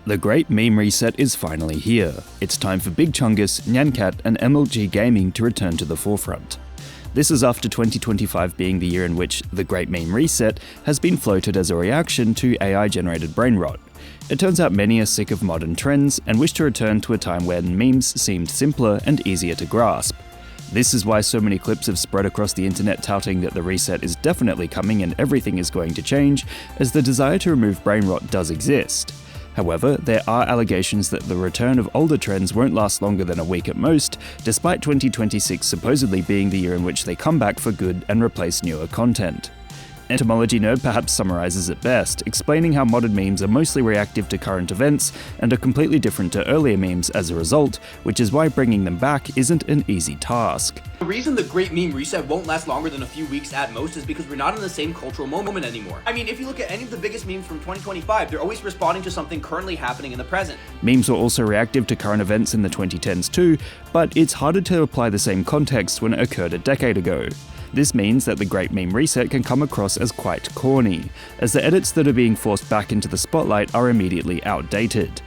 The great meme reset is finally here. It's time for Big Chungus, Nyancat, and MLG gaming to return to the forefront. This is after 2025 being the year in which the great meme reset has been floated as a reaction to AI-generated brain rot. It turns out many are sick of modern trends and wish to return to a time when memes seemed simpler and easier to grasp. This is why so many clips have spread across the internet touting that the reset is definitely coming and everything is going to change, as the desire to remove brain rot does exist. However, there are allegations that the return of older trends won't last longer than a week at most, despite 2026 supposedly being the year in which they come back for good and replace newer content. Etymology Nerd perhaps summarizes it best, explaining how modern memes are mostly reactive to current events and are completely different to earlier memes as a result, which is why bringing them back isn't an easy task. The reason the great meme reset won't last longer than a few weeks at most is because we're not in the same cultural moment anymore. I mean, if you look at any of the biggest memes from 2025, they're always responding to something currently happening in the present. Memes were also reactive to current events in the 2010s too, but it's harder to apply the same context when it occurred a decade ago. This means that the great meme reset can come across as quite corny, as the edits that are being forced back into the spotlight are immediately outdated.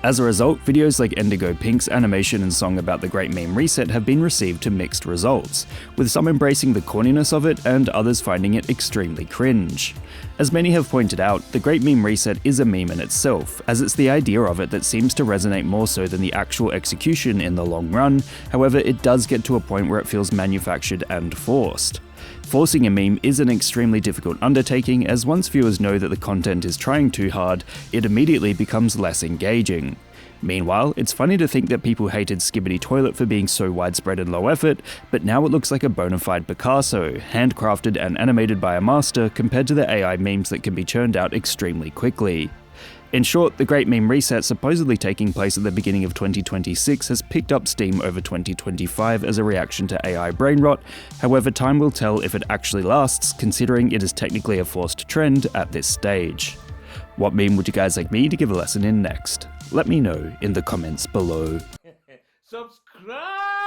As a result, videos like Indigo Pink's animation and song about the great meme reset have been received to mixed results, with some embracing the corniness of it and others finding it extremely cringe. As many have pointed out, the great meme reset is a meme in itself, as it's the idea of it that seems to resonate more so than the actual execution in the long run. However, it does get to a point where it feels manufactured and forced. Forcing a meme is an extremely difficult undertaking, as once viewers know that the content is trying too hard, it immediately becomes less engaging. Meanwhile, it's funny to think that people hated Skibidi Toilet for being so widespread and low effort, but now it looks like a bona fide Picasso, handcrafted and animated by a master compared to the AI memes that can be churned out extremely quickly. In short, the great meme reset supposedly taking place at the beginning of 2026 has picked up steam over 2025 as a reaction to AI brain rot. However, time will tell if it actually lasts, considering it is technically a forced trend at this stage. What meme would you guys like me to give a lesson in next? Let me know in the comments below. Subscribe!